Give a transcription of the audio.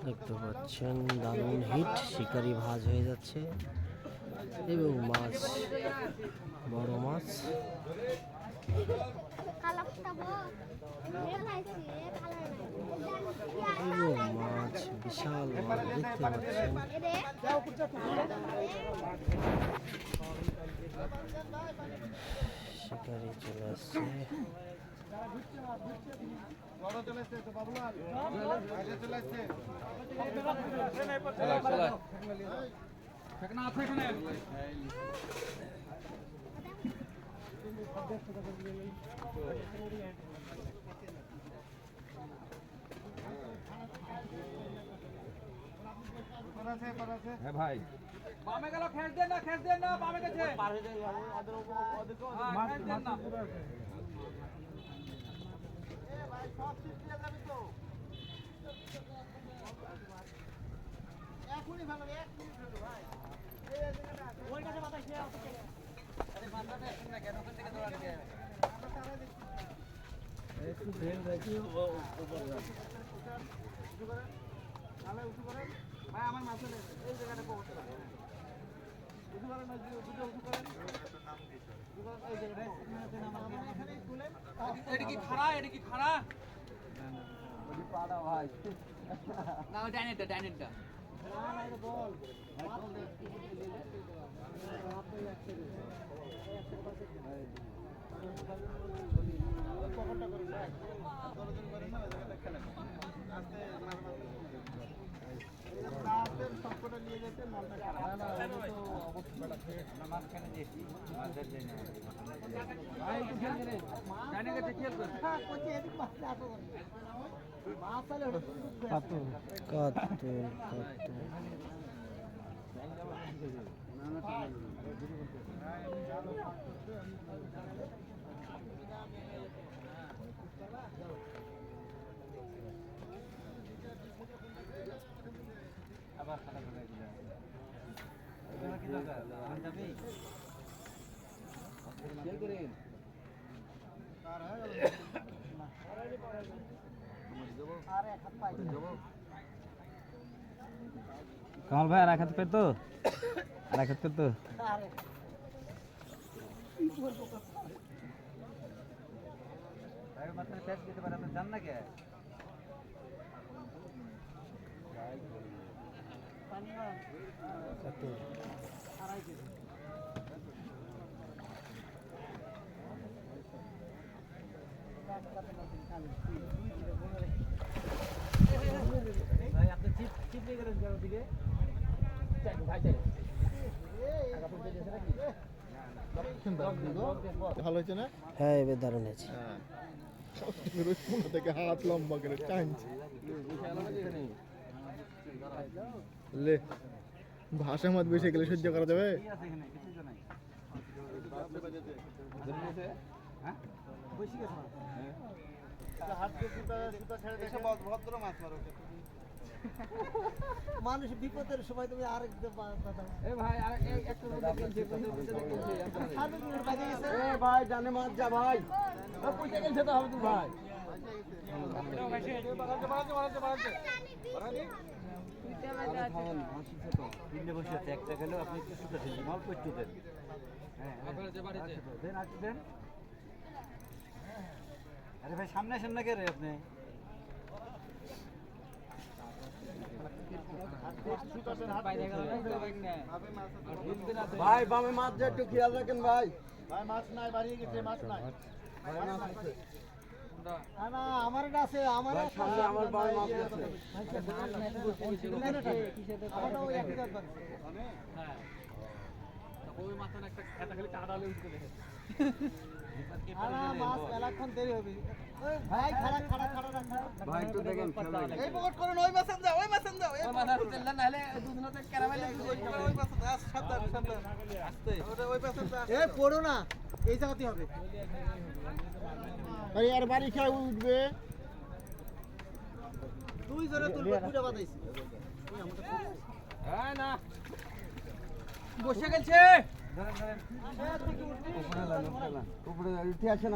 দেখতে পাচ্ছেন দারুণ হিট, শিকারি ভাজ হয়ে যাচ্ছে এবং মাছ, বড় মাছ এবং মাছ, বিশাল মাছ দেখতে পাচ্ছেন। শিকারি চলে আসছে। হ্যাঁ ভাই, বামে গেল, খেস দেন না বামে গেছে, পার হয়ে যায় ওদের খেস দেন না। এ ভাই সব ঠিক দিয়ে যাবি তো, এখনই ভালো, 1 মিনিট হলো ভাই। এই জায়গাটা ওই কাছে বাতাস দিয়ে আসছে। আরে মাথাটা এখন না কেন ওখান থেকে দৌড়াতে গেছে। আমরা তারা দেখি একটু বেল রাখি উপর যাবে। উঠু করেন, তাহলে উঠু করেন ভাই, আমার মাথা নেই এই জায়গাটা পড়তে লাগে। উঠু করেন না, উঠু করেন, নাম দিছে উঠু করেন এই জায়গাটা আমার এখানেই তুলেন। এটা কি খাড়া, এটা কি খাড়া? ওই পাড়া ভাই না, ওই ডাইনেটটা না না, এটা বল পকেটটা করি না, দরজন করেন না, ওই জায়গাটা খেলেন আস্তে মারতে সবকটা নিয়ে যেতে মালটা খারাপ না। তো অবশ্যই আমরা মাছ কেন দিয়েছি, মাছের জন্য ভাই একটু খেল রে, জানি গেছে খেল কর। হ্যাঁ কোচে এদিক মাছ আসো, মাছ আলে ওটা কত কত আবার খারাপ হয়ে গেল। এটা কি দরকার যাবি খেল করেন আর আরে হাত পাই দেব। কামাল ভাই আর এক হাত পে তো, আর এক হাত পে তো আরে ভাই মাত্র প্যাচ দিতে পারে, আপনি জান না কে পানি কত আড়াই কেজি ভাই, আপনি চিপ নিয়ে গেলেন কেন দিকে ভাই? ভালো হয়েছে না? হ্যাঁ, এবার দারুণ আছে। থেকে হাত লম্বা করে টানছে লে, ভাষা মত বেশি গেলে সহ্য করা যাবে? মানুষ বিপদের সময় তুমি আরেক ভাই জানে মাছ যা ভাই, পয়সা গেছে তো হবে ভাই। একটা গেলেও আপনি অল্প একটু দেন। দেন আরে ভাই, সামনে আসেন না কে রে আপনি? ভাই বামে মাছ যা, একটু খেয়াল রাখেন ভাই। ভাই মাছ নাই, বাড়িয়ে গেছে, মাছ নাই। না আমার এটা আছে, আমার সামনে আমার বামে মাছ আছে। ওই মাছ না, একটা খেতা খালি কাটালে উঠতে দেখে মাছ এলাক্ষণ দেরি হবে। ভাই খাড়া খাড়া খাড়া রাখা ভাই, একটু দেখেন এই পকেট করেন, ওই মাছ দাও, ওই মাছ দাও, ওই মাছ তেল না হলে দুধনতে ক্যারামেল ওই মাছ দাও, সাবধান সাবধান আস্তে ওই মাছ দাও। এই পড়ো না, এই জায়গাতেই হবে। আরে আর বাড়ি খায় উঠবে, দুই জনে তুলবে, দুইটা বাতাইছি। হ্যাঁ না বসে গেছে, উপরে উঠে আসেন।